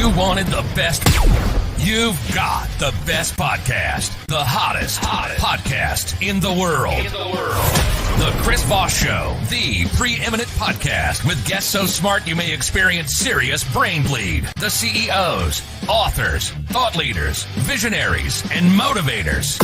You wanted the best. You've got the best podcast, the hottest podcast in the world. The Chris Voss Show, the preeminent podcast with guests so smart you may experience serious brain bleed. The CEOs, authors, thought leaders, visionaries, and motivators.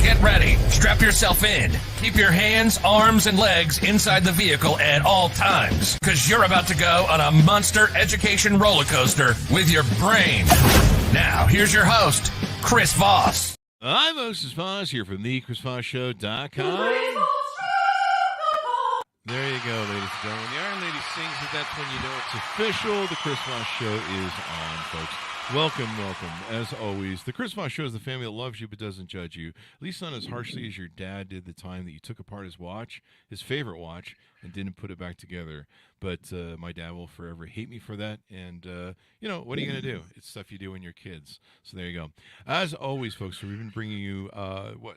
Get ready. Strap yourself in. Keep your hands, arms, and legs inside the vehicle at all times, because you're about to go on a monster education roller coaster with your brain. Now, here's your host, Chris Voss. I'm Moses Voss here from thechrisvossshow.com. There you go, ladies and gentlemen. The Iron Lady sings it. That's when you know it's official. The Chris Voss Show is on, folks. Welcome. As always, the Chris Voss Show is the family that loves you but doesn't judge you, at least not as harshly as your dad did the time that you took apart his watch, his favorite watch, and didn't put it back together. But my dad will forever hate me for that. And, what are you going to do? It's stuff you do when you're kids. So there you go. As always, folks, we've been bringing you,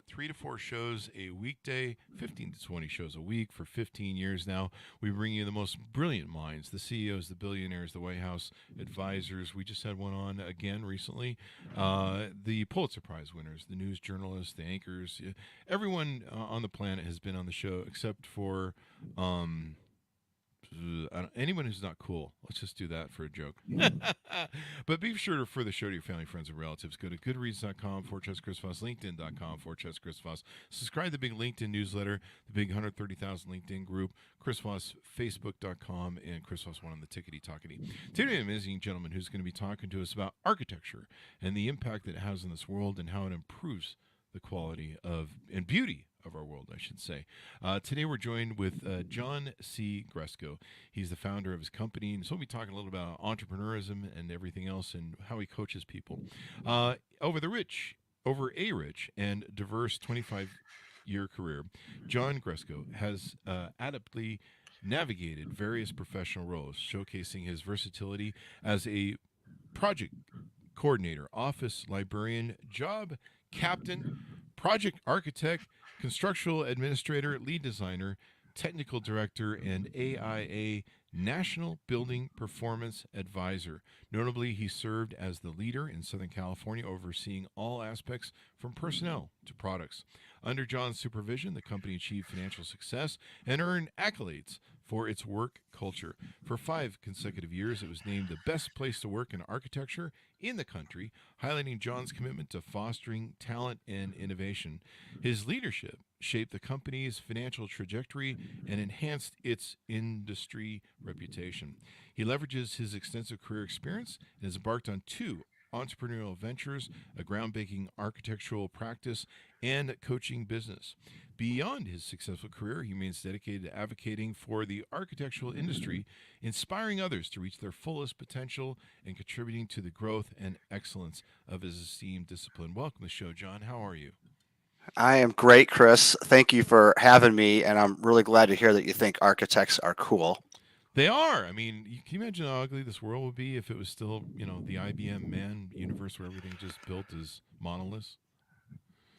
3 to 4 shows a weekday, 15 to 20 shows a week for 15 years now. We bring you the most brilliant minds, the CEOs, the billionaires, the White House advisors. We just had one on again recently. The Pulitzer Prize winners, the news journalists, the anchors. Everyone on the planet has been on the show except for... anyone who's not cool. Let's just do that for a joke. But be sure to refer the show to your family, friends, and relatives. Go to goodreads.com/Chris Voss, LinkedIn.com/Chris Voss. Subscribe to the big LinkedIn newsletter, the big 130,000 LinkedIn group, Chris Voss, Facebook.com, and Chris Voss 1 on the tickety-tockety. Today, an amazing gentleman who's going to be talking to us about architecture and the impact that it has in this world and how it improves the quality of and beauty of our world, I should say. Today we're joined with John C. Gresko. He's the founder of his company, and so we'll be talking a little about entrepreneurism and everything else and how he coaches people. Over a rich and diverse 25-year career, John Gresko has adeptly navigated various professional roles, showcasing his versatility as a project coordinator, office librarian, job captain, project architect, constructional administrator, lead designer, technical director, and AIA National Building Performance Advisor. Notably, he served as the leader in Southern California, overseeing all aspects from personnel to products. Under John's supervision, the company achieved financial success and earned accolades for its work culture. For 5 consecutive years, it was named the best place to work in architecture in the country, highlighting John's commitment to fostering talent and innovation. His leadership shaped the company's financial trajectory and enhanced its industry reputation. He leverages his extensive career experience and has embarked on 2 entrepreneurial ventures, a groundbreaking architectural practice, and coaching business. Beyond his successful career, he remains dedicated to advocating for the architectural industry, inspiring others to reach their fullest potential, and contributing to the growth and excellence of his esteemed discipline. Welcome to the show, John. How are you? I am great, Chris. Thank you for having me, and I'm really glad to hear that you think architects are cool. They are. I mean, can you imagine how ugly this world would be if it was still, the IBM man universe where everything just built as monoliths?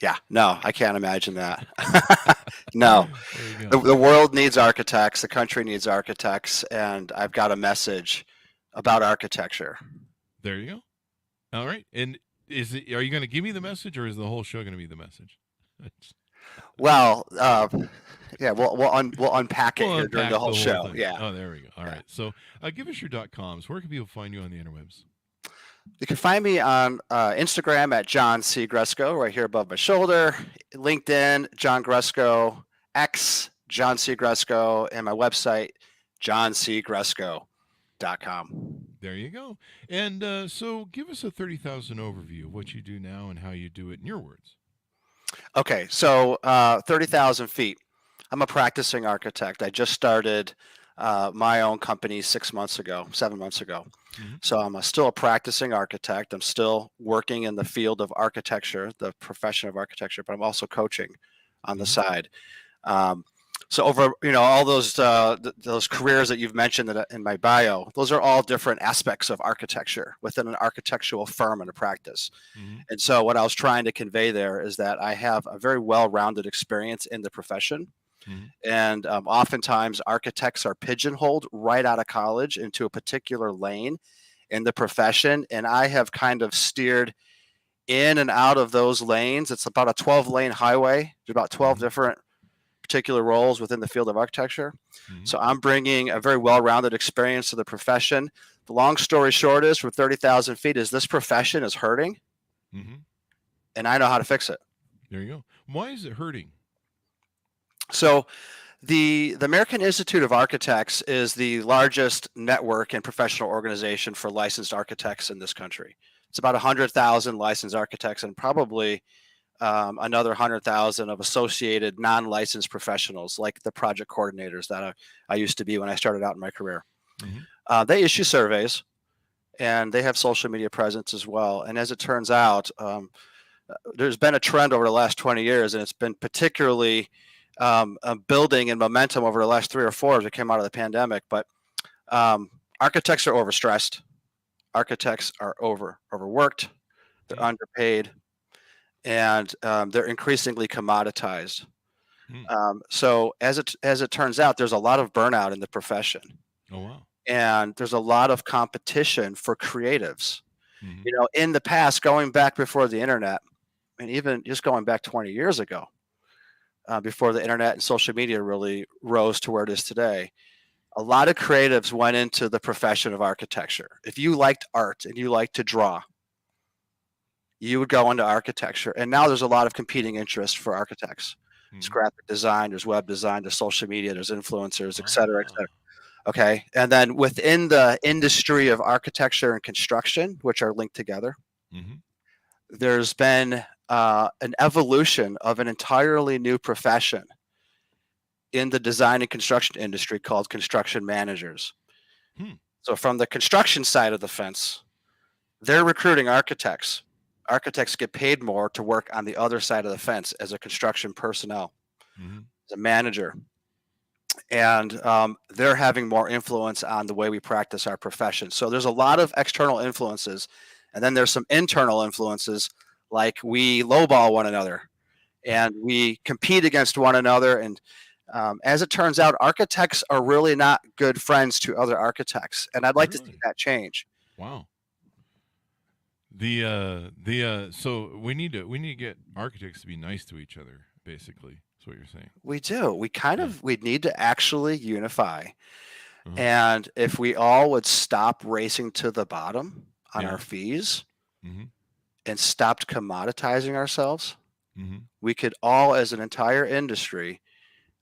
Yeah, no, I can't imagine that. No, the world needs architects. The country needs architects, and I've got a message about architecture. There you go. All right. And are you going to give me the message, or is the whole show going to be the message? Well, yeah, we'll unpack it here during the whole show. Thing. Yeah. Oh, there we go. All right. So give us your .coms. Where can people find you on the interwebs? You can find me on Instagram at John C. Gresko, right here above my shoulder. LinkedIn, John Gresko. X, John C. Gresko. And my website, johncgresko.com. There you go. And so give us a 30,000 overview of what you do now and how you do it in your words. Okay, so 30,000 feet. I'm a practicing architect. I just started my own company 7 months ago. Mm-hmm. So I'm still a practicing architect. I'm still working in the field of architecture, the profession of architecture, but I'm also coaching on the side. So over, all those careers that you've mentioned in my bio, those are all different aspects of architecture within an architectural firm and a practice. Mm-hmm. And so what I was trying to convey there is that I have a very well-rounded experience in the profession. Mm-hmm. And oftentimes architects are pigeonholed right out of college into a particular lane. in the profession, and I have kind of steered in and out of those lanes. It's about a 12-lane highway. There's about 12 different particular roles within the field of architecture. So I'm bringing a very well-rounded experience to the profession. The long story short is, for 30,000 feet, is this profession is hurting, and I know how to fix it. There you go. Why is it hurting? So the American Institute of Architects is the largest network and professional organization for licensed architects in this country. It's about 100,000 licensed architects and probably another 100,000 of associated non-licensed professionals, like the project coordinators that I used to be when I started out in my career. They issue surveys, and they have social media presence as well. And as it turns out, there's been a trend over the last 20 years, and it's been particularly building in momentum over the last 3 or 4 as we came out of the pandemic. But architects are overstressed. Architects are overworked. They're underpaid, and they're increasingly commoditized. So as it turns out, there's a lot of burnout in the profession. Oh, wow. And there's a lot of competition for creatives. In the past, going back before the internet, and even just going back 20 years ago, before the internet and social media really rose to where it is today, a lot of creatives went into the profession of architecture. If you liked art and you liked to draw, you would go into architecture. And now there's a lot of competing interests for architects. There's graphic design, there's web design, there's social media, there's influencers, et cetera, et cetera. Okay. And then within the industry of architecture and construction, which are linked together, there's been an evolution of an entirely new profession in the design and construction industry called construction managers. So from the construction side of the fence, they're recruiting architects. Architects get paid more to work on the other side of the fence as a construction personnel, as a manager. And they're having more influence on the way we practice our profession. So there's a lot of external influences, and then there's some internal influences, like we lowball one another and we compete against one another. And as it turns out, architects are really not good friends to other architects, and I'd like to see that change. Wow. So we need to get architects to be nice to each other, basically. That's what you're saying. We do. We need to actually unify. And if we all would stop racing to the bottom on our fees and stopped commoditizing ourselves, we could all, as an entire industry,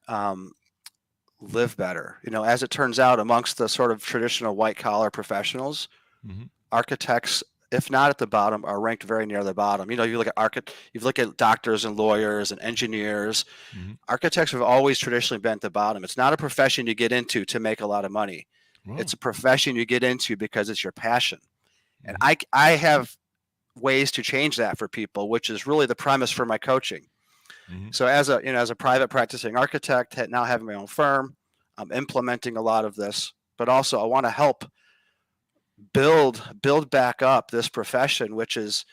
live better. As it turns out, amongst the sort of traditional white collar professionals, architects, if not at the bottom, are ranked very near the bottom. You look at doctors and lawyers and engineers. Architects have always traditionally been at the bottom. It's not a profession you get into to make a lot of money. It's a profession you get into because it's your passion. And I have ways to change that for people, which is really the premise for my coaching. So as a private practicing architect, now having my own firm, I'm implementing a lot of this, but also I want to help build back up this profession, which is,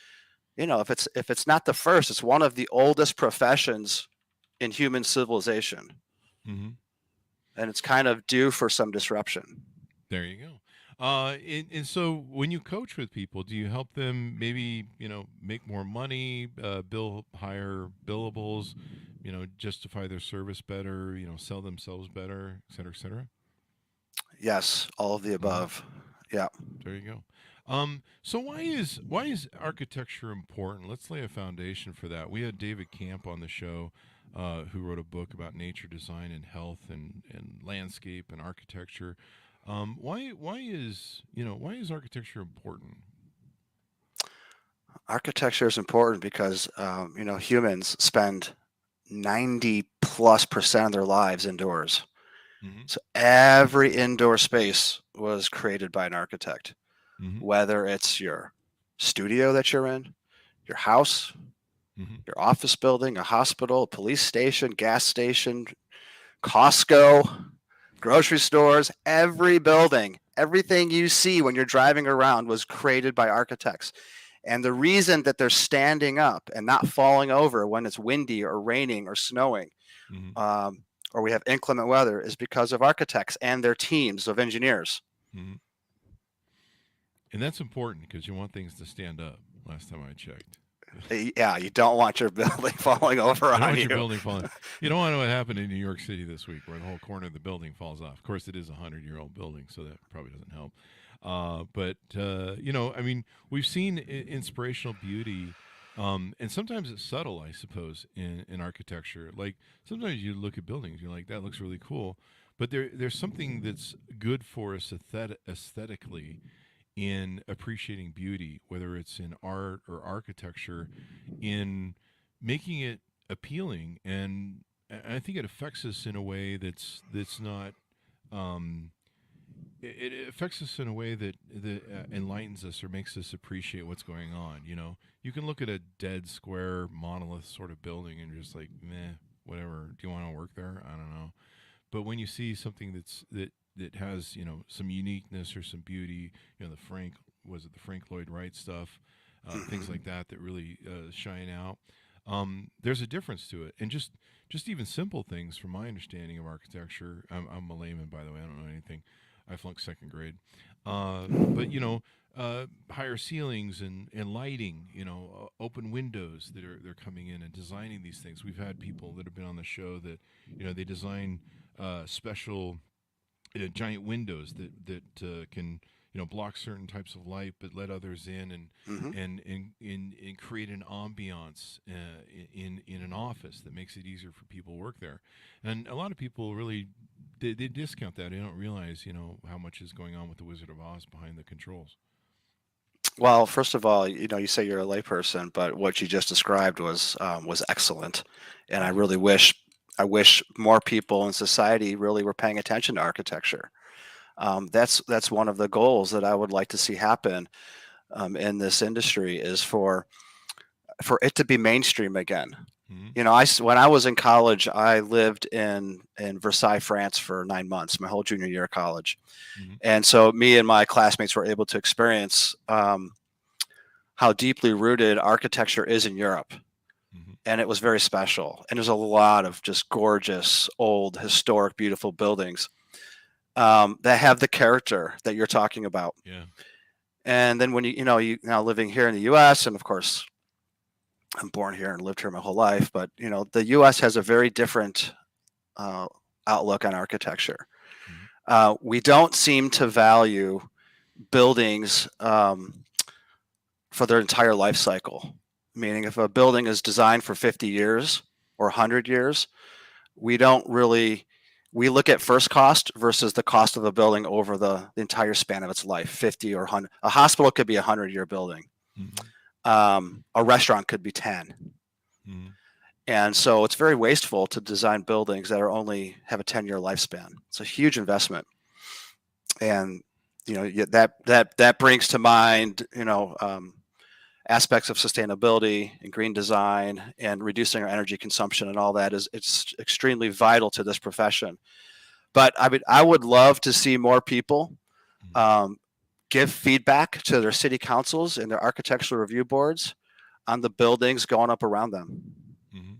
if it's not the first, it's one of the oldest professions in human civilization. And it's kind of due for some disruption. There you go. And so when you coach with people, do you help them maybe, make more money, bill higher billables, justify their service better, sell themselves better, et cetera, et cetera? Yes, all of the above. Yeah. There you go. So why is architecture important? Let's lay a foundation for that. We had David Camp on the show, who wrote a book about nature design and health and landscape and architecture. Why is architecture important? Architecture is important because humans spend 90+% of their lives indoors. So every indoor space was created by an architect, whether it's your studio that you're in, your house, your office building, a hospital, a police station, gas station, Costco, grocery stores. Every building, everything you see when you're driving around was created by architects. And the reason that they're standing up and not falling over when it's windy or raining or snowing, or we have inclement weather, is because of architects and their teams of engineers. And that's important because you want things to stand up. Last time I checked. Yeah, you don't want your building falling over You don't on want you. your building falling. You don't want what happened in New York City this week, where the whole corner of the building falls off. Of course, it is a 100-year-old building, so that probably doesn't help. But I mean, we've seen inspirational beauty, and sometimes it's subtle, I suppose, in architecture. Like sometimes you look at buildings, you're like, that looks really cool, but there's something that's good for us aesthetically in appreciating beauty, whether it's in art or architecture, in making it appealing, and I think it affects us in a way that's not. Um, it affects us in a way that enlightens us or makes us appreciate what's going on. You know, you can look at a dead square monolith sort of building and just like, meh, whatever. Do you want to work there? I don't know. But when you see something that has some uniqueness or some beauty, the Frank Lloyd Wright stuff, things like that really shine out. There's a difference to it, and just even simple things from my understanding of architecture. I'm a layman, by the way. I don't know anything. I flunked second grade, but higher ceilings and lighting. Open windows that they're coming in and designing these things. We've had people that have been on the show that they design special giant windows that can block certain types of light but let others in, and Hmm. and create an ambiance in an office that makes it easier for people to work there. And a lot of people really they discount that. They don't realize how much is going on with the Wizard of Oz behind the controls. Well, first of all, you say you're a layperson, but what you just described was excellent, and Thank you. I wish more people in society really were paying attention to architecture. That's one of the goals that I would like to see happen in this industry is for it to be mainstream again. Hmm. When I was in college, I lived in Versailles, France for 9 months, my whole junior year of college, Hmm. and so me and my classmates were able to experience how deeply rooted architecture is in Europe. Hmm. And it was very special. And there's a lot of just gorgeous, old, historic, beautiful buildings that have the character that you're talking about. Yeah. And then when you now living here in the U.S., and of course, I'm born here and lived here my whole life, but the U.S. has a very different uh, outlook on architecture. Hmm. We don't seem to value buildings for their entire life cycle. Meaning, if a building is designed for 50 years or 100 years, we don't really we look at first cost versus the cost of a building over the entire span of its life, 50 or 100. A hospital could be a 100-year building. Hmm. A restaurant could be 10. Hmm. And so it's very wasteful to design buildings that are only have a 10-year lifespan. It's a huge investment. And that brings to mind aspects of sustainability and green design and reducing our energy consumption, and all that it's extremely vital to this profession. But I would love to see more people Hmm. um, give feedback to their city councils and their architectural review boards on the buildings going up around them. Hmm.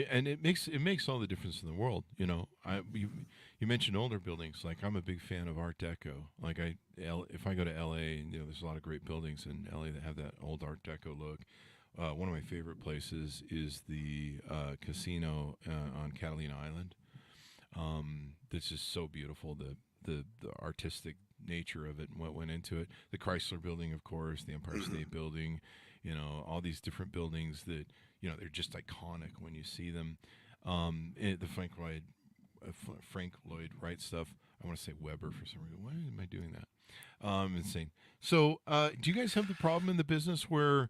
And it makes all the difference in the world. You mentioned older buildings. Like I'm a big fan of Art Deco. Like if I go to LA, and there's a lot of great buildings in LA that have that old Art Deco look. One of my favorite places is the casino on Catalina Island. That's just so beautiful. The artistic nature of it and what went into it. The Chrysler Building, of course, the Empire Mhm. State Building. All these different buildings that they're just iconic when you see them. The Frank Lloyd Wright stuff. I want to say Weber for some reason. Why am I doing that? Insane. So, do you guys have the problem in the business where,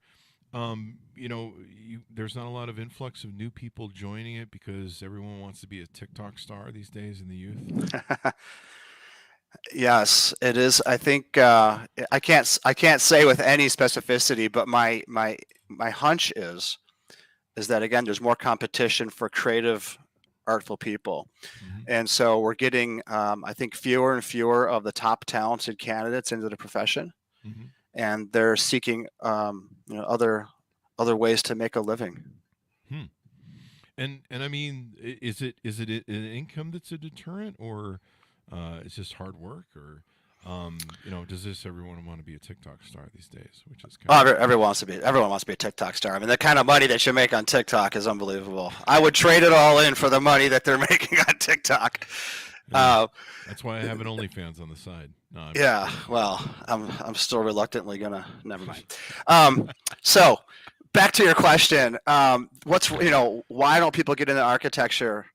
there's not a lot of influx of new people joining it because everyone wants to be a TikTok star these days in the youth? Yes, it is. I think I can't say with any specificity, but my hunch is that again, there's more competition for creative, artful people, Hmm. and so we're getting, I think, fewer and fewer of the top talented candidates into the profession, Hmm. and they're seeking, other ways to make a living. Hmm. And I mean, is it an income that's a deterrent, or it's just hard work, or Does everyone want to be a TikTok star these days? Which is Oh, everyone wants to be a TikTok star. I mean, the kind of money that you make on TikTok is unbelievable. I would trade it all in for the money that they're making on TikTok. Yeah. That's why I have an OnlyFans on the side. No, Yeah, well, I'm still reluctantly gonna. Never mind. So back to your question. Why don't people get into architecture?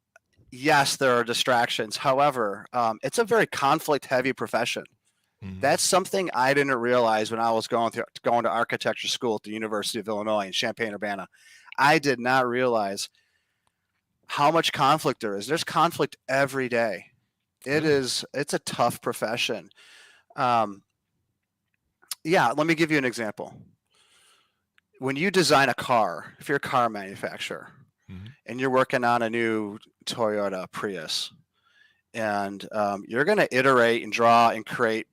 Yes, there are distractions. However, it's a very conflict-heavy profession. Mhm. That's something I didn't realize when I was going to architecture school at the University of Illinois in Champaign-Urbana. I did not realize how much conflict there is. There's conflict every day. Really? It's a tough profession. Um, yeah, let me give you an example. When you design a car, if you're a car manufacturer Mhm. and you're working on a new Toyota Prius, and you're going to iterate and draw and create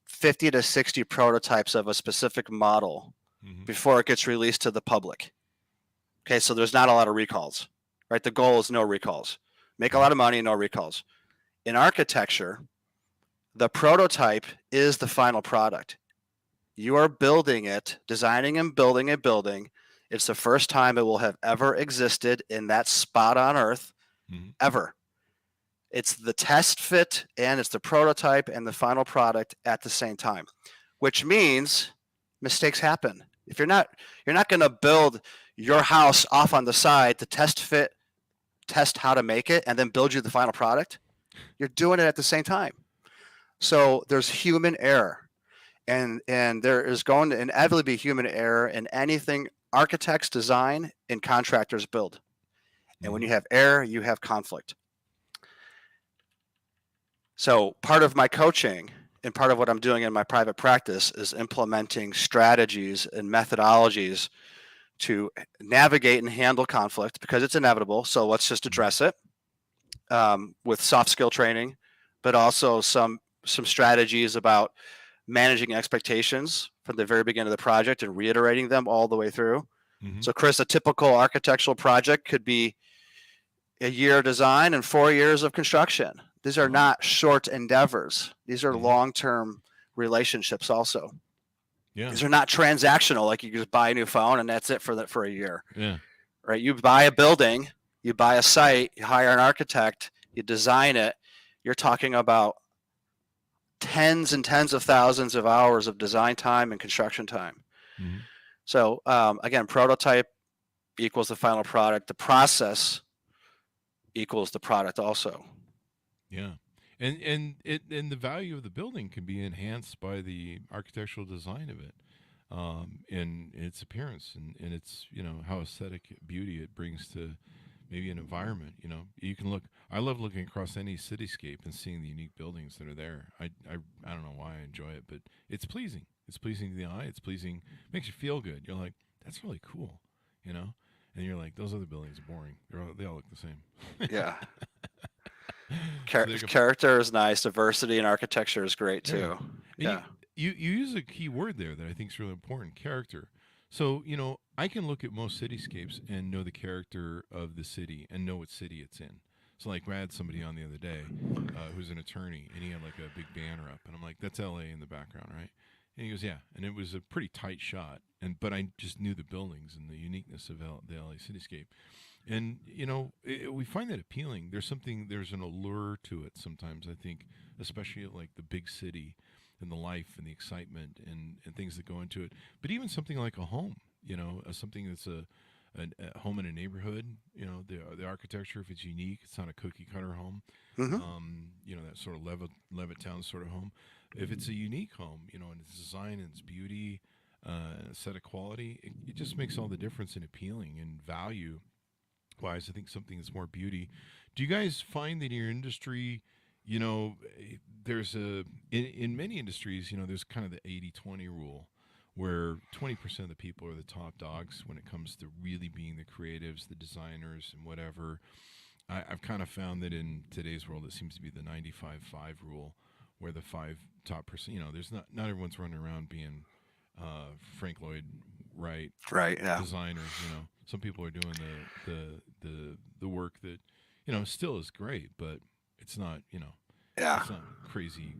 50 to 60 prototypes of a specific model Mhm. before it gets released to the public. Okay, so there's not a lot of recalls, right? The goal is no recalls. Make a lot of money, no recalls. In architecture, the prototype is the final product. You are building it, designing and building a building. It's the first time it will have ever existed in that spot on Earth, Mhm. ever. It's the test fit and it's the prototype and the final product at the same time, which means mistakes happen. If you're not going to build your house off on the side to test fit, test how to make it, and then build you the final product. You're doing it at the same time. So there's human error, and there is going to inevitably be human error in anything architects design and contractors build. And when Mhm. you have error, you have conflict. So part of my coaching and part of what I'm doing in my private practice is implementing strategies and methodologies to navigate and handle conflict because it's inevitable. So let's just address it with soft skill training, but also some strategies about managing expectations from the very beginning of the project and reiterating them all the way through. Mhm. So, Chris, a typical architectural project could be a year of design and 4 years of construction. These are Oh. not short endeavors. These are Mhm. long-term relationships also. Yeah. These are not transactional, like you just buy a new phone and that's it for a year, Yeah. right? You buy a building, you buy a site, you hire an architect, you design it. You're talking about tens and tens of thousands of hours of design time and construction time. Mhm. So again, prototype equals the final product. The process equals the product also. Yeah. And the value of the building can be enhanced by the architectural design of it, and its appearance and its how aesthetic beauty it brings to maybe an environment. You can look. I love looking across any cityscape and seeing the unique buildings that are there. I don't know why I enjoy it, but it's pleasing. It's pleasing to the eye. It's pleasing. Makes you feel good. You're like, that's really cool, you know. And you're like, those other buildings are boring. They all look the same. Yeah. So they go, Character is nice. Diversity in architecture is great yeah. too. And Yeah. you use a key word there that I think is really important, character. So, I can look at most cityscapes and know the character of the city and know what city it's in. So, like, I had somebody on the other day who's an attorney, and he had, like, a big banner up. And I'm like, that's LA in the background, right? And he goes, yeah. And it was a pretty tight shot. But I just knew the buildings and the uniqueness of the LA cityscape. And, we find that appealing. There's an allure to it sometimes, I think, especially at, like, the big city and the life and the excitement and things that go into it. But even something like a home, something that's a home in a neighborhood, the architecture, if it's unique, it's not a cookie cutter home, Mm-hmm. that sort of Levittown sort of home. If it's a unique home, and its design and its beauty, aesthetic quality, it just makes all the difference in appealing and value wise. I think something that's more beauty. Do you guys find that in your industry, there's in many industries, there's kind of the 80-20 rule where 20% of the people are the top dogs when it comes to really being the creatives, the designers, and whatever. I've kind of found that in today's world, it seems to be the 95-5 rule, where the 5 top percent, there's not everyone's running around being Frank Lloyd Wright Right. Yeah. designers. Some people are doing the work that still is great, but it's not Yeah. it's not crazy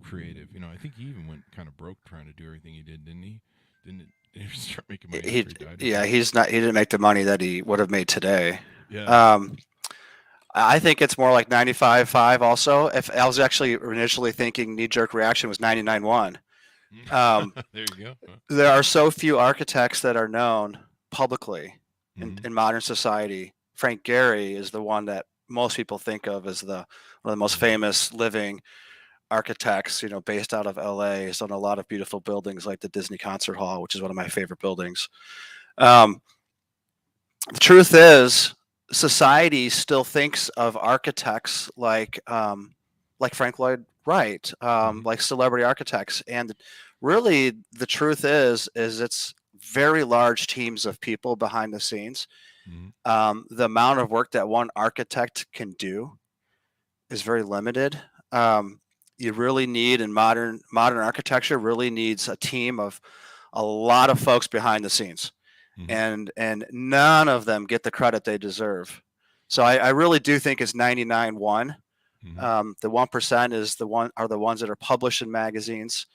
creative. I think he even went kind of broke trying to do everything he did, didn't he? Didn't he start making money He, after he died? yeah, he didn't make the money that he would have made today. Yeah. I think it's more like 95.5 also. If I was actually initially thinking knee-jerk reaction was 99.1. There you go. There are so few architects that are known publicly Mhm. in modern society. Frank Gehry is the one that most people think of as one of the most famous living architects, based out of LA. He's done a lot of beautiful buildings like the Disney Concert Hall, which is one of my favorite buildings. The truth is, society still thinks of architects like Frank Lloyd Wright, like celebrity architects, and really the truth is it's very large teams of people behind the scenes. The amount of work that one architect can do is very limited. You really need, in modern architecture, really needs a team of a lot of folks behind the scenes, and none of them get the credit they deserve. So I really do think it's 99.1. The 1% are the ones that are published in magazines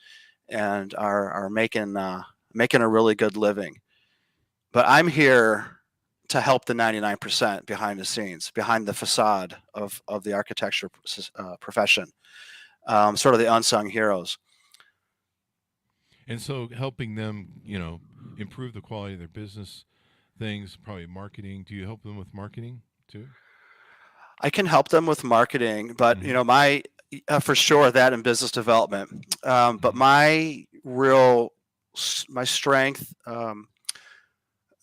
and are making a really good living. But I'm here to help the 99% behind the scenes, behind the facade of the architecture profession, sort of the unsung heroes. And so helping them, improve the quality of their business things, probably marketing. Do you help them with marketing too? I can help them with marketing, but my for sure that and business development. But my strength,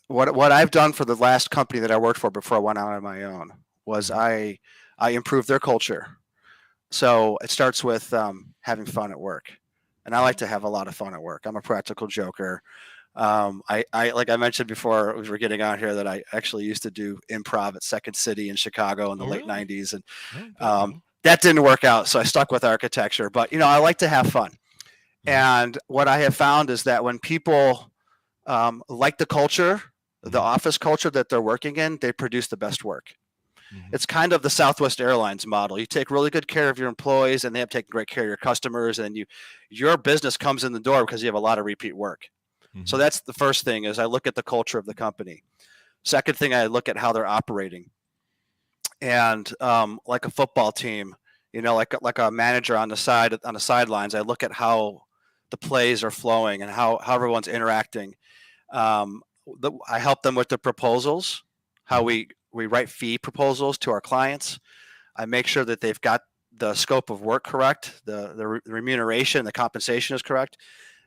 what I've done for the last company that I worked for before I went out on my own was I improved their culture. So it starts with having fun at work, and I like to have a lot of fun at work. I'm a practical joker. I like I mentioned before we were getting on here that I actually used to do improv at Second City in Chicago in the late really? 90s, and Oh, that didn't work out. So I stuck with architecture. But I like to have fun, and what I have found is that when people like the culture, the office culture that they're working in, they produce the best work. It's kind of the Southwest Airlines model. You take really good care of your employees, and they have taken great care of your customers, and your business comes in the door because you have a lot of repeat work. So that's the first thing is I look at the culture of the company. Second thing, I look at how they're operating. And like a football team, like a manager on the sidelines, I look at how the plays are flowing and how everyone's interacting. I help them with the proposals, how we write fee proposals to our clients. I make sure that they've got the scope of work correct, the remuneration, the compensation is correct.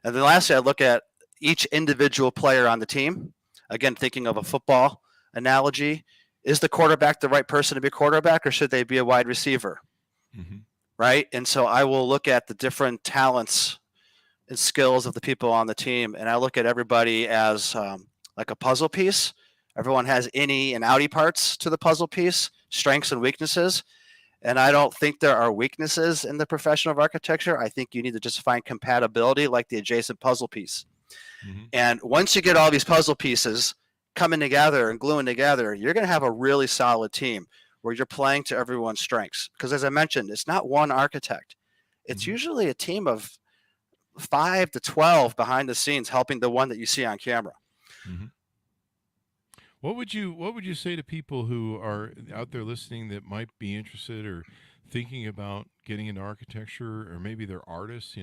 And then lastly, I look at each individual player on the team. Again, thinking of a football analogy, is the quarterback the right person to be a quarterback, or should they be a wide receiver? Right. And so I will look at the different talents and skills of the people on the team, and I look at everybody as like a puzzle piece. Everyone has innie and outie parts to the puzzle piece, strengths and weaknesses. And I don't think there are weaknesses in the profession of architecture. I think you need to just find compatibility like the adjacent puzzle piece. And once you get all these puzzle pieces coming together and gluing together, you're going to have a really solid team where you're playing to everyone's strengths. Because as I mentioned, it's not one architect. It's usually a team of 5 to 12 behind the scenes helping the one that you see on camera. What would you say to people who are out there listening that might be interested or thinking about getting into architecture, or maybe they're artists?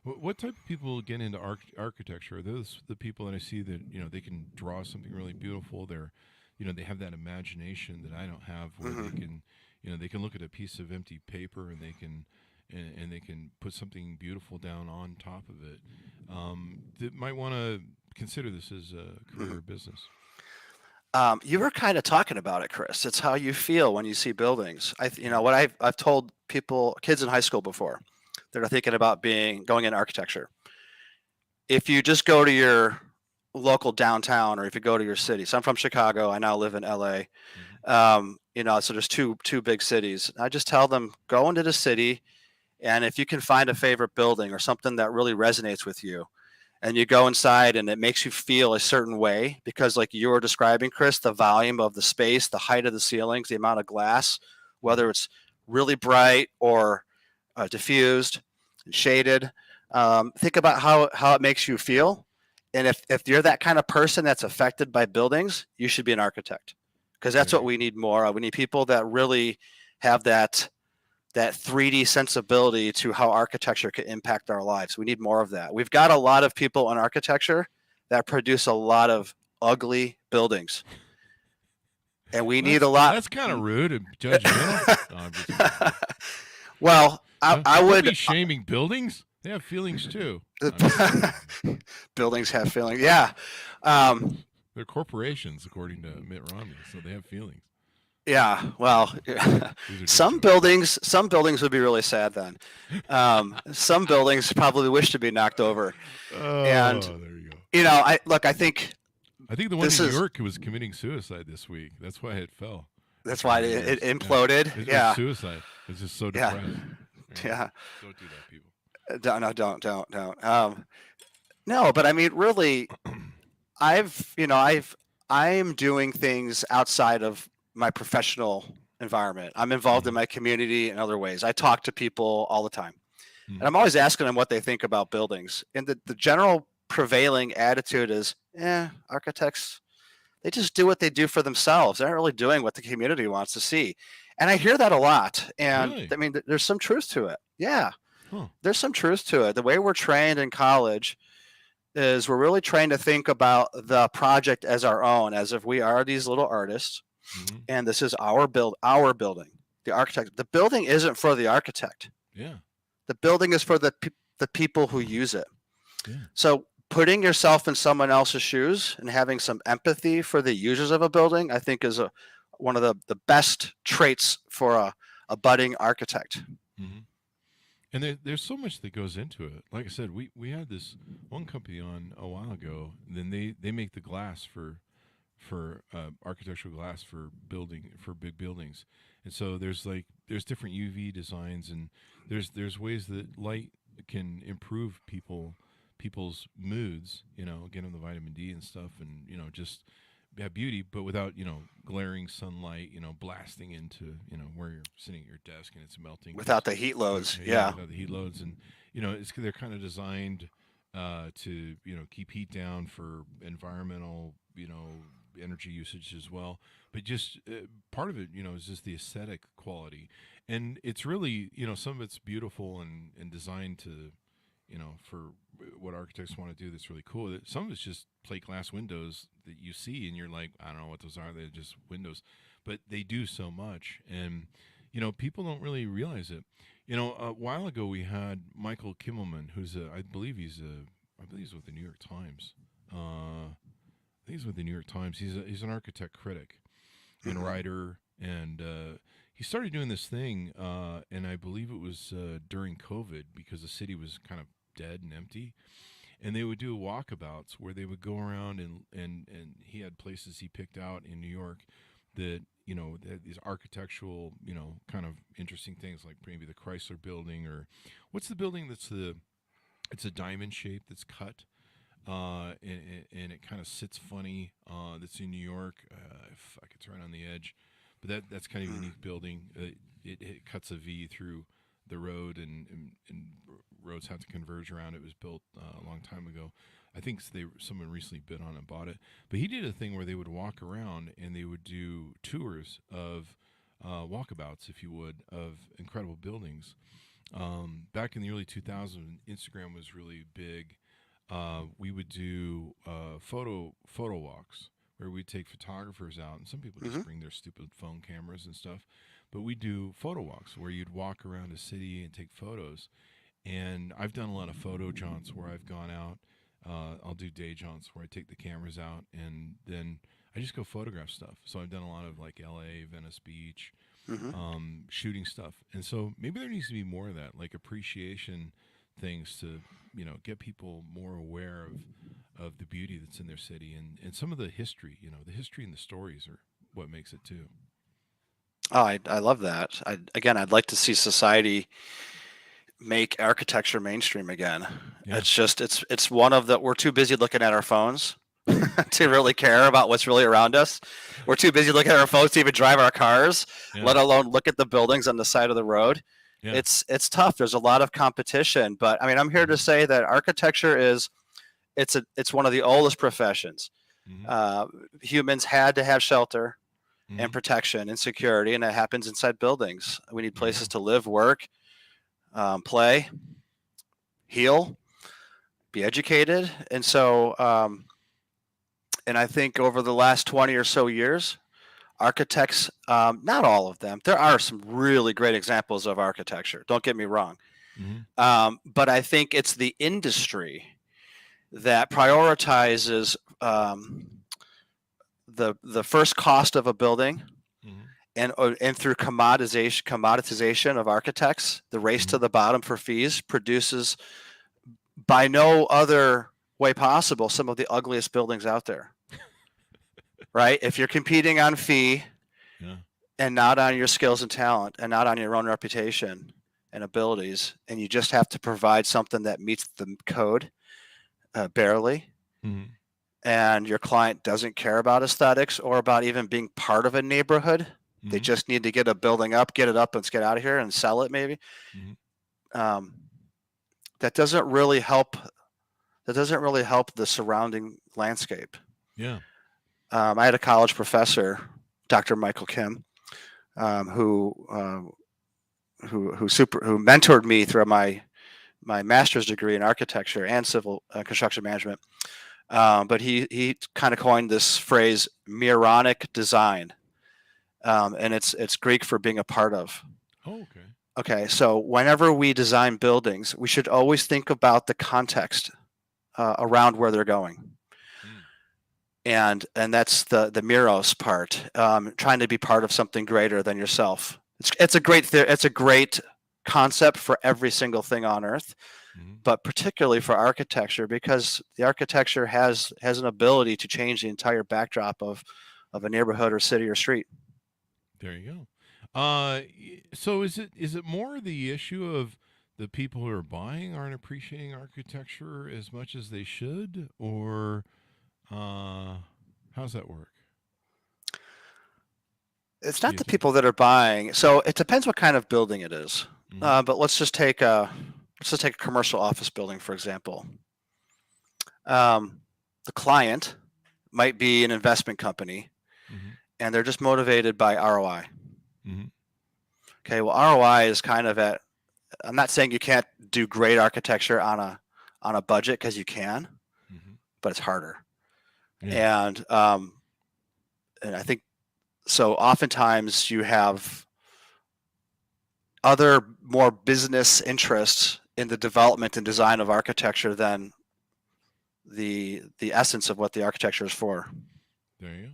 What type of people get into architecture? Are those the people that I see that they can draw something really beautiful? They have that imagination that I don't have, where they can look at a piece of empty paper and they can put something beautiful down on top of it. That might want to consider this as a career or business. You were kind of talking about it, Chris. It's how you feel when you see buildings. What I've told kids in high school before that are thinking about going in architecture. If you just go to your local downtown, or if you go to your city. So I'm from Chicago. I now live in LA. So there's two big cities. I just tell them, go into the city, and if you can find a favorite building or something that really resonates with you, and you go inside and it makes you feel a certain way, because like you were describing, Chris, the volume of the space, the height of the ceilings, the amount of glass, whether it's really bright or diffused, shaded. Think about how it makes you feel. And if you're that kind of person that's affected by buildings, you should be an architect, because that's what we need more of. We need people that really have that 3D sensibility to how architecture can impact our lives. We need more of that. We've got a lot of people in architecture that produce a lot of ugly buildings. And we need a lot. That's kind of rude and judgmental. No, I'm just well, I would be shaming buildings. They have feelings too. Buildings have feelings. Yeah. They're corporations, according to Mitt Romney, so they have feelings. Yeah. Well, some buildings would be really sad then. Some buildings probably wish to be knocked over. And there you go. I think the one in New York was committing suicide this week. That's why it fell. That's why it imploded. Yeah. It was suicide. It's just so depressed. Yeah. Don't do that, people. Don't. No, but I mean, really, I'm doing things outside of my professional environment. I'm involved in my community in other ways. I talk to people all the time, and I'm always asking them what they think about buildings. And the general prevailing attitude is, architects, they just do what they do for themselves. They're not really doing what the community wants to see. And I hear that a lot. And really? I mean, there's some truth to it. Yeah. Huh. There's some truth to it. The way we're trained in college is we're really trained to think about the project as our own, as if we are these little artists, and this is our building. The architect. The building isn't for the architect. Yeah. The building is for the people who use it. Yeah. So putting yourself in someone else's shoes and having some empathy for the users of a building, I think, is one of the best traits for a budding architect. Mm-hmm. And there's so much that goes into it. Like I said, we had this one company on a while ago. Then they make the glass for architectural glass for big buildings. And so there's different UV designs, and there's ways that light can improve people's moods. Get them the vitamin D and stuff, and just have beauty, but without glaring sunlight blasting into where you're sitting at your desk and it's melting without the heat loads. Without the heat loads. And they're kind of designed to keep heat down for environmental energy usage as well, but just part of it is just the aesthetic quality. And it's really some of it's beautiful and designed to for what architects want to do. That's really cool. Some of it's just plate glass windows that you see and you're like, I don't know what those are. They're just windows, but they do so much. And people don't really realize it. A while ago we had Michael Kimmelman, who's I believe he's with the New York Times. He's with the New York Times. He's an architect critic and writer, and he started doing this thing, and I believe it was during COVID, because the city was kind of dead and empty, and they would do walkabouts where they would go around and he had places he picked out in New York that these architectural kind of interesting things, like maybe the Chrysler Building, or what's the building it's a diamond shape that's cut, and it kind of sits funny, that's in New York. It's right on the edge, but that's kind of a unique building. It cuts a V through the road, and roads have to converge around it. It was built a long time ago. I think someone recently bid on it and bought it. But he did a thing where they would walk around and they would do tours of walkabouts, if you would, of incredible buildings. Back in the early 2000s, when Instagram was really big, we would do photo walks where we'd take photographers out, and some people just bring their stupid phone cameras and stuff. But we do photo walks where you'd walk around a city and take photos. And I've done a lot of photo jaunts where I've gone out. I'll do day jaunts where I take the cameras out and then I just go photograph stuff. So I've done a lot of like LA, Venice Beach, shooting stuff. And so maybe there needs to be more of that, like appreciation things to, get people more aware of the beauty that's in their city and some of the history, the history and the stories are what makes it too. Oh, I love that. I'd like to see society make architecture mainstream again. Yeah. It's just it's one of we're too busy looking at our phones to really care about what's really around us. We're too busy looking at our phones to even drive our cars, let alone look at the buildings on the side of the road. Yeah. It's tough. There's a lot of competition, but I mean, I'm here to say that architecture is it's one of the oldest professions. Humans had to have shelter and protection and security, and it happens inside buildings. We need places to live, work, play, heal, be educated, and so and I think over the last 20 or so years, architects, not all of them, there are some really great examples of architecture. Don't get me wrong, but I think it's the industry that prioritizes the first cost of a building, and through commoditization of architects, the race to the bottom for fees produces by no other way possible some of the ugliest buildings out there. Right? If you're competing on fee and not on your skills and talent and not on your own reputation and abilities, and you just have to provide something that meets the code barely, and your client doesn't care about aesthetics or about even being part of a neighborhood, they just need to get a building up, get it up, let's get out of here and sell it maybe. That doesn't really help. That doesn't really help the surrounding landscape. Yeah. I had a college professor, Dr. Michael Kim, who mentored me through my master's degree in architecture and civil construction management. But he kind of coined this phrase, Mironic design, and it's Greek for being a part of. Oh, okay. Okay, so whenever we design buildings, we should always think about the context around where they're going. And that's the Miros part, trying to be part of something greater than yourself. It's a great concept for every single thing on earth, but particularly for architecture, because the architecture has an ability to change the entire backdrop of a neighborhood or city or street. There you go. So is it more the issue of the people who are buying aren't appreciating architecture as much as they should, or how's that work? It's not the people that are buying. So it depends what kind of building it is. But let's just take a commercial office building, for example. The client might be an investment company, and they're just motivated by ROI. Okay, well, ROI is kind of at. I'm not saying you can't do great architecture on a budget, because you can, but it's harder. And I think so. Oftentimes you have other more business interests in the development and design of architecture than the essence of what the architecture is for. There you go.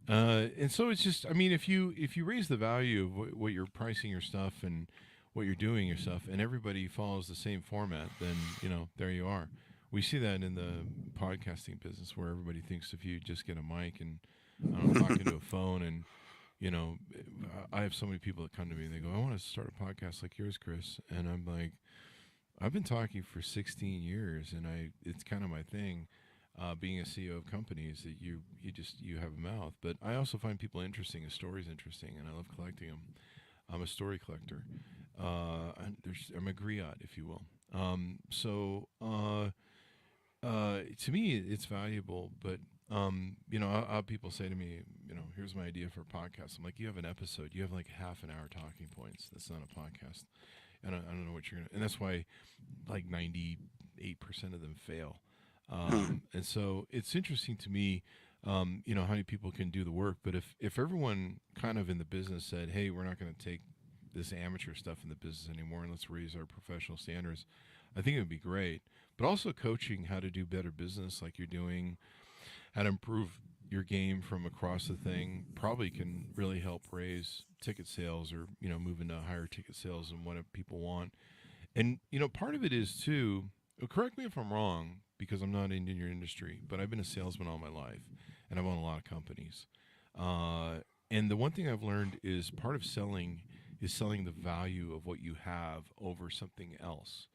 And so it's just, I mean, if you raise the value of what you're pricing your stuff and what you're doing your stuff, and everybody follows the same format, then there you are. We see that in the podcasting business, where everybody thinks if you just get a mic and talk into a phone, and I have so many people that come to me and they go, "I want to start a podcast like yours, Chris," and I'm like, I've been talking for 16 years, and it's kind of my thing. Being a CEO of companies, that you have a mouth, but I also find people interesting, and stories interesting, and I love collecting them. I'm a story collector. I'm a griot, if you will. To me, it's valuable, but I'll have people say to me, here's my idea for a podcast. I'm like, you have an episode, you have like half an hour talking points. That's not a podcast, and I don't know what you're gonna. And that's why, like 98% of them fail. And so it's interesting to me, how many people can do the work. But if everyone kind of in the business said, hey, we're not going to take this amateur stuff in the business anymore, and let's raise our professional standards, I think it would be great. But also coaching how to do better business, like you're doing, how to improve your game from across the thing, probably can really help raise ticket sales, or move into higher ticket sales and what people want. And part of it is too, correct me if I'm wrong, because I'm not in your industry, but I've been a salesman all my life, and I've owned a lot of companies. And the one thing I've learned is part of selling is selling the value of what you have over something else.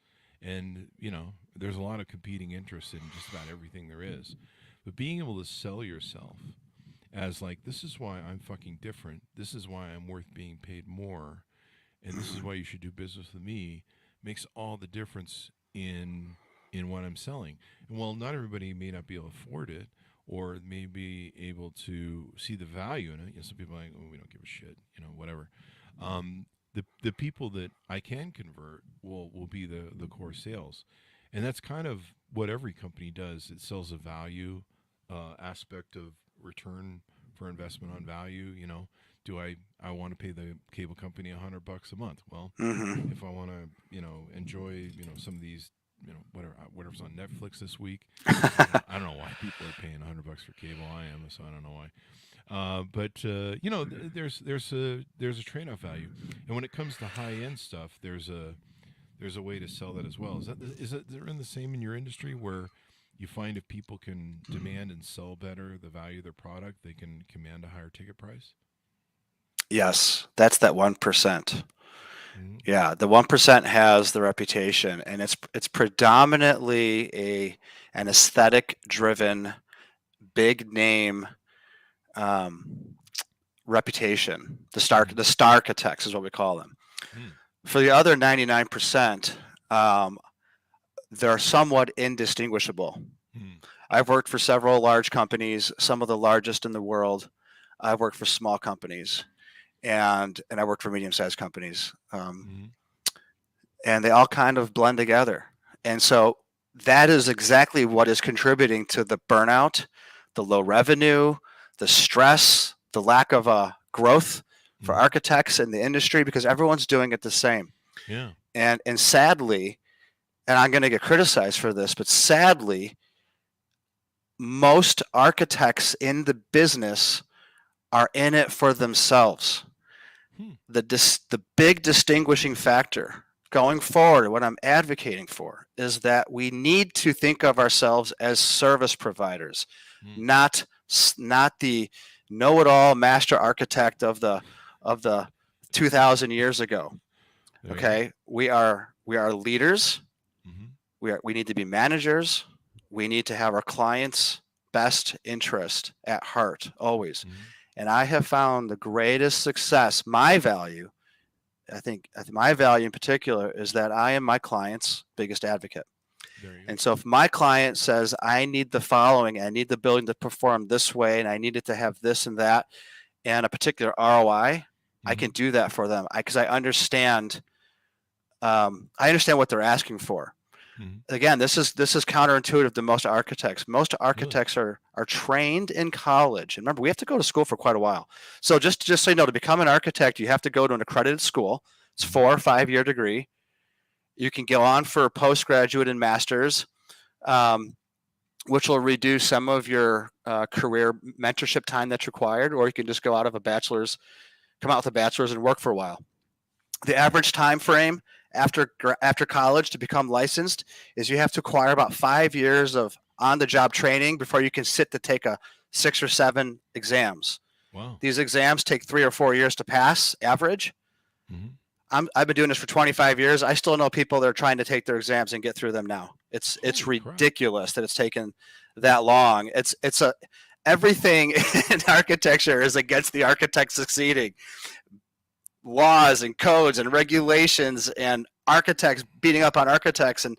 And, there's a lot of competing interests in just about everything there is. But being able to sell yourself as like, this is why I'm fucking different. This is why I'm worth being paid more. and this is why you should do business with me, makes all the difference in what I'm selling. And while not everybody may not be able to afford it, or may be able to see the value in it, some people are like, oh, we don't give a shit, whatever. The people that I can convert will be the core sales, and that's kind of what every company does. It sells a value aspect of return for investment on value. Do I want to pay the cable company $100 a month? Well, Mm-hmm. if I want to enjoy some of these whatever's on Netflix this week. I don't know why people are paying $100 for cable. I am, so I don't know why. But there's a trade-off value, and when it comes to high-end stuff, there's a way to sell that as well. Is there the same in your industry where you find if people can demand and sell better the value of their product, they can command a higher ticket price? Yes, that's that 1%. Mm-hmm. Yeah, the 1% has the reputation, and it's predominantly an aesthetic driven, big name reputation. The star architects is what we call them. Mm. For the other 99%, they're somewhat indistinguishable. Mm. I've worked for several large companies, some of the largest in the world. I've worked for small companies, and I worked for medium-sized companies, and they all kind of blend together. And so that is exactly what is contributing to the burnout, the low revenue, the stress, the lack of growth for architects in the industry, because everyone's doing it the same. Yeah. And sadly, and I'm going to get criticized for this, but sadly, most architects in the business are in it for themselves. The big distinguishing factor going forward, what I'm advocating for, is that we need to think of ourselves as service providers, not the know-it-all master architect of the 2,000 years ago. Okay, we are leaders. We need to be managers. We need to have our clients' best interest at heart always. And I have found the greatest success, my value, I think my value in particular, is that I am my client's biggest advocate. And so if my client says, I need the following, I need the building to perform this way, and I need it to have this and that, and a particular ROI, I can do that for them because I understand what they're asking for. Again, this is counterintuitive to most architects. Most architects are trained in college. And remember, we have to go to school for quite a while. So just so you know, to become an architect, you have to go to an accredited school. It's 4 or 5 year degree. You can go on for postgraduate and masters, which will reduce some of your career mentorship time that's required, or you can just go out with a bachelor's and work for a while. The average time frame after college to become licensed is you have to acquire about 5 years of on-the-job training before you can sit to take 6 or 7 exams. Wow. These exams take 3 or 4 years to pass, average. I've been doing this for 25 years. I still know people that are trying to take their exams and get through them now. It's ridiculous that it's taken that long. Everything in architecture is against the architect succeeding. Laws and codes and regulations and architects beating up on architects, and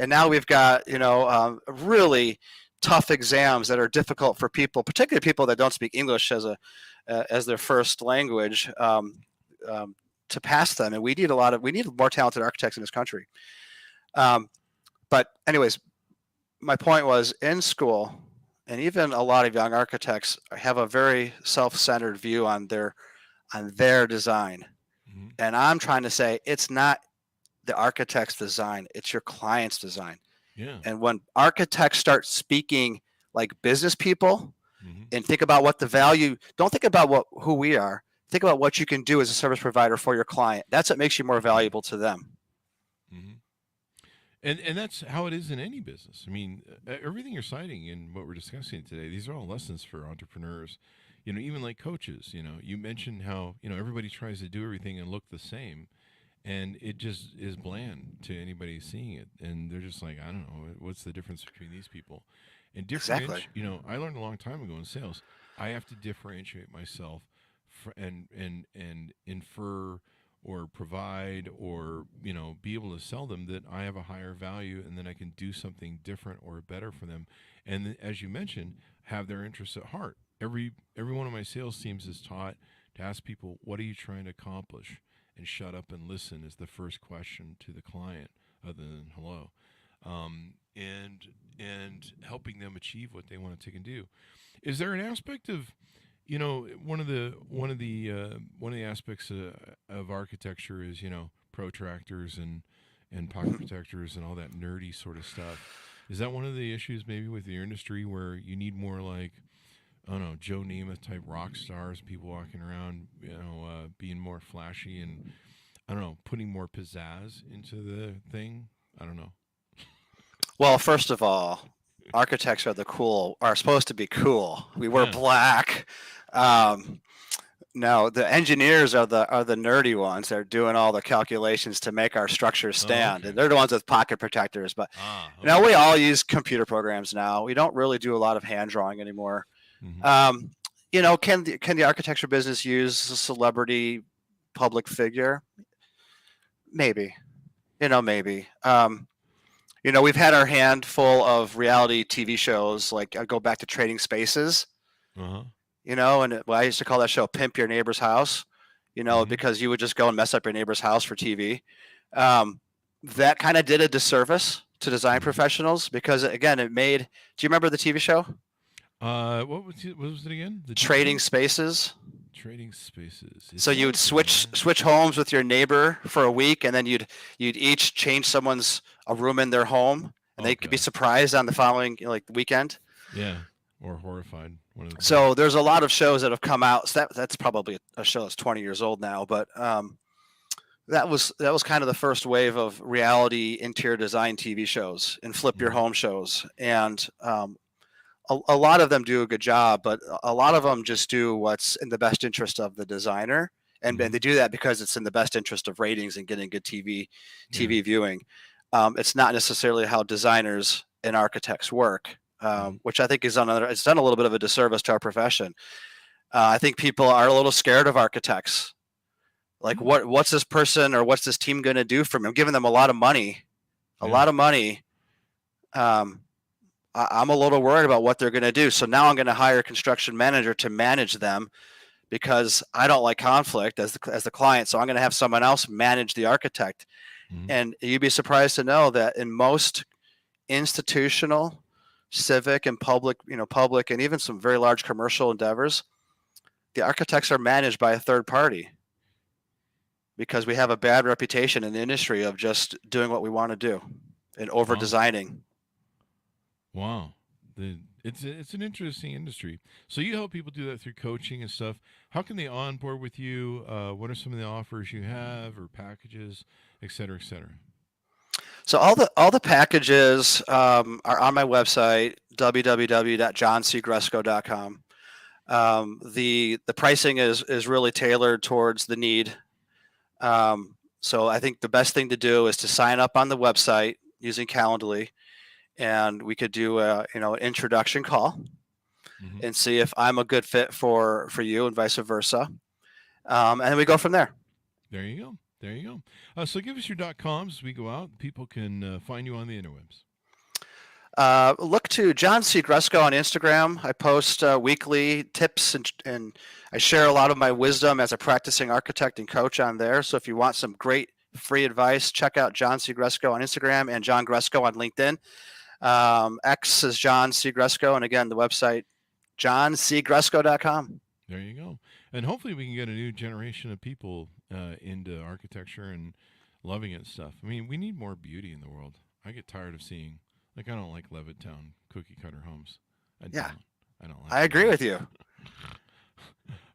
now we've got really tough exams that are difficult for people, particularly people that don't speak English as their first language, to pass them. And we need more talented architects in this country. But anyways, my point was, in school, and even a lot of young architects have a very self-centered view on their design. And I'm trying to say it's not the architect's design, it's your client's design. Yeah. And when architects start speaking like business people and think about what the value, don't think about who we are, think about what you can do as a service provider for your client. That's what makes you more valuable to them. And that's how it is in any business. I mean, everything you're citing in what we're discussing today, these are all lessons for entrepreneurs. Even like coaches, you mentioned how, everybody tries to do everything and look the same, and it just is bland to anybody seeing it. And they're just like, I don't know, what's the difference between these people? And differentiate, I learned a long time ago in sales, I have to differentiate myself and infer provide or, be able to sell them, that I have a higher value and then I can do something different or better for them. And as you mentioned, have their interests at heart. Every one of my sales teams is taught to ask people, what are you trying to accomplish? And shut up and listen is the first question to the client, other than hello. And helping them achieve what they want to take and do. Is there an aspect of, one of the aspects of architecture is, protractors and pocket protectors and all that nerdy sort of stuff. Is that one of the issues maybe with your industry where you need more like, I don't know, Joe Namath type rock stars, people walking around, being more flashy and, I don't know, putting more pizzazz into the thing? I don't know. Well, first of all, architects are supposed to be cool. We wear black. No, the engineers are the nerdy ones. They're doing all the calculations to make our structures stand, and they're the ones with pocket protectors. But we all use computer programs now. We don't really do a lot of hand drawing anymore. Mm-hmm. Can the architecture business use a celebrity public figure? Maybe. Maybe. We've had our handful of reality TV shows. Like I go back to Trading Spaces. Uh-huh. I used to call that show "Pimp Your Neighbor's House," mm-hmm. because you would just go and mess up your neighbor's house for TV. That kind of did a disservice to design professionals because, again, it made. Do you remember the TV show? What was it again? Trading Spaces. Trading Spaces. So you would switch homes with your neighbor for a week, and then you'd each change a room in their home, and they could be surprised on the following weekend. Yeah, or horrified. So there's a lot of shows that have come out. So that's probably a show that's 20 years old now, but that was kind of the first wave of reality interior design TV shows and flip your home shows, and a lot of them do a good job, but a lot of them just do what's in the best interest of the designer, and they do that because it's in the best interest of ratings and getting good TV viewing. It's not necessarily how designers and architects work. Which I think it's done a little bit of a disservice to our profession. I think people are a little scared of architects. Like, what's this person or what's this team going to do for me? I'm giving them a lot of money. I'm a little worried about what they're going to do. So now I'm going to hire a construction manager to manage them because I don't like conflict as the client. So I'm going to have someone else manage the architect. Mm-hmm. And you'd be surprised to know that in most institutional, civic and public and even some very large commercial endeavors, the architects are managed by a third party because we have a bad reputation in the industry of just doing what we want to do and over designing. Wow. It's an interesting industry. So you help people do that through coaching and stuff. How can they onboard with you? What are some of the offers you have or packages, et cetera, et cetera? So all the packages are on my website, www.johncgresko.com. The pricing is really tailored towards the need. So I think the best thing to do is to sign up on the website using Calendly, and we could do an introduction call and see if I'm a good fit for you and vice versa. And then we go from there. There you go. So give us your .coms as we go out. People can find you on the interwebs. Look to John C. Gresko on Instagram. I post weekly tips and I share a lot of my wisdom as a practicing architect and coach on there. So if you want some great free advice, check out John C. Gresko on Instagram and John Gresko on LinkedIn. X is John C. Gresko. And again, the website, johncgresko.com. There you go. And hopefully we can get a new generation of people into architecture and loving it and stuff. I mean, we need more beauty in the world. I get tired of seeing, I don't like Levittown cookie cutter homes. I don't like I agree with you.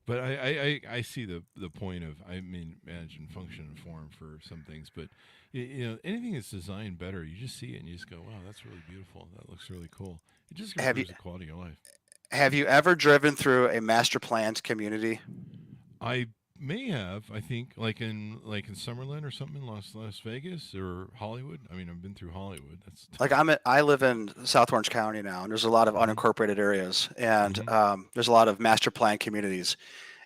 But I see the point of, imagine function and form for some things, but anything that's designed better, you just see it and you just go, wow, that's really beautiful. That looks really cool. It just improves the quality of life. Have you ever driven through a master planned community? I may have. I think like in Summerlin or something in Las Vegas or Hollywood. I mean, I've been through Hollywood. I live in South Orange County now, and there's a lot of unincorporated areas, and there's a lot of master plan communities.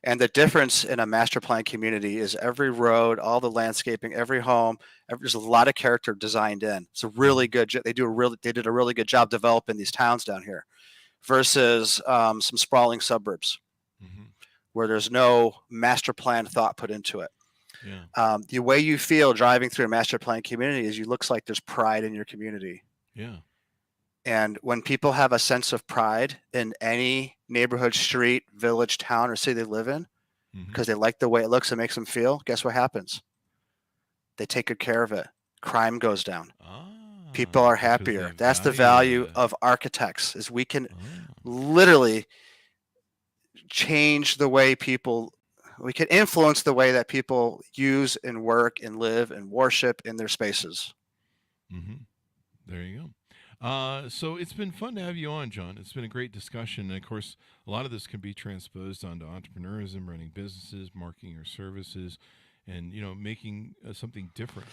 And the difference in a master plan community is every road, all the landscaping, every home, there's a lot of character designed in. It's a really good. They did a really good job developing these towns down here, versus some sprawling suburbs Mm-hmm. where there's no master plan thought put into it. Yeah. The way you feel driving through a master plan community is you looks like there's pride in your community. Yeah. And when people have a sense of pride in any neighborhood, street, village, town, or city they live in, Mm-hmm. because they like the way it looks and makes them feel, guess what happens? They take good care of it. Crime goes down. People are Because happier. they That's the value value of architects, is we can Oh. literally change the way people, we can influence the way that people use and work and live and worship in their spaces. Mm-hmm. There you go. So it's been fun to have you on, John. It's been a great discussion. And of course, a lot of this can be transposed onto entrepreneurism, running businesses, marketing your services, and making something different.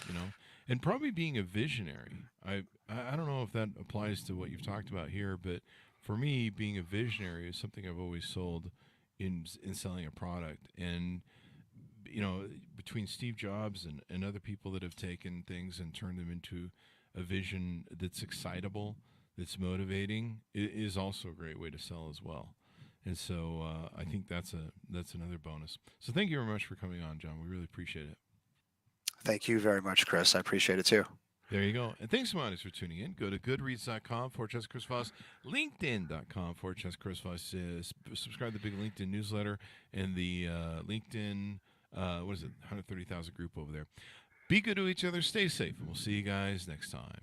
And probably being a visionary. I don't know if that applies to what you've talked about here, but for me, being a visionary is something I've always sold in selling a product. And between Steve Jobs and other people that have taken things and turned them into a vision that's excitable, that's motivating, is also a great way to sell as well. And so I think that's another bonus. So thank you very much for coming on, John. We really appreciate it. Thank you very much, Chris. I appreciate it too. There you go. And thanks so much for tuning in. Go to goodreads.com/Chris Voss, LinkedIn.com/Chris Voss. Subscribe to the big LinkedIn newsletter and the LinkedIn, 130,000 group over there. Be good to each other. Stay safe. And we'll see you guys next time.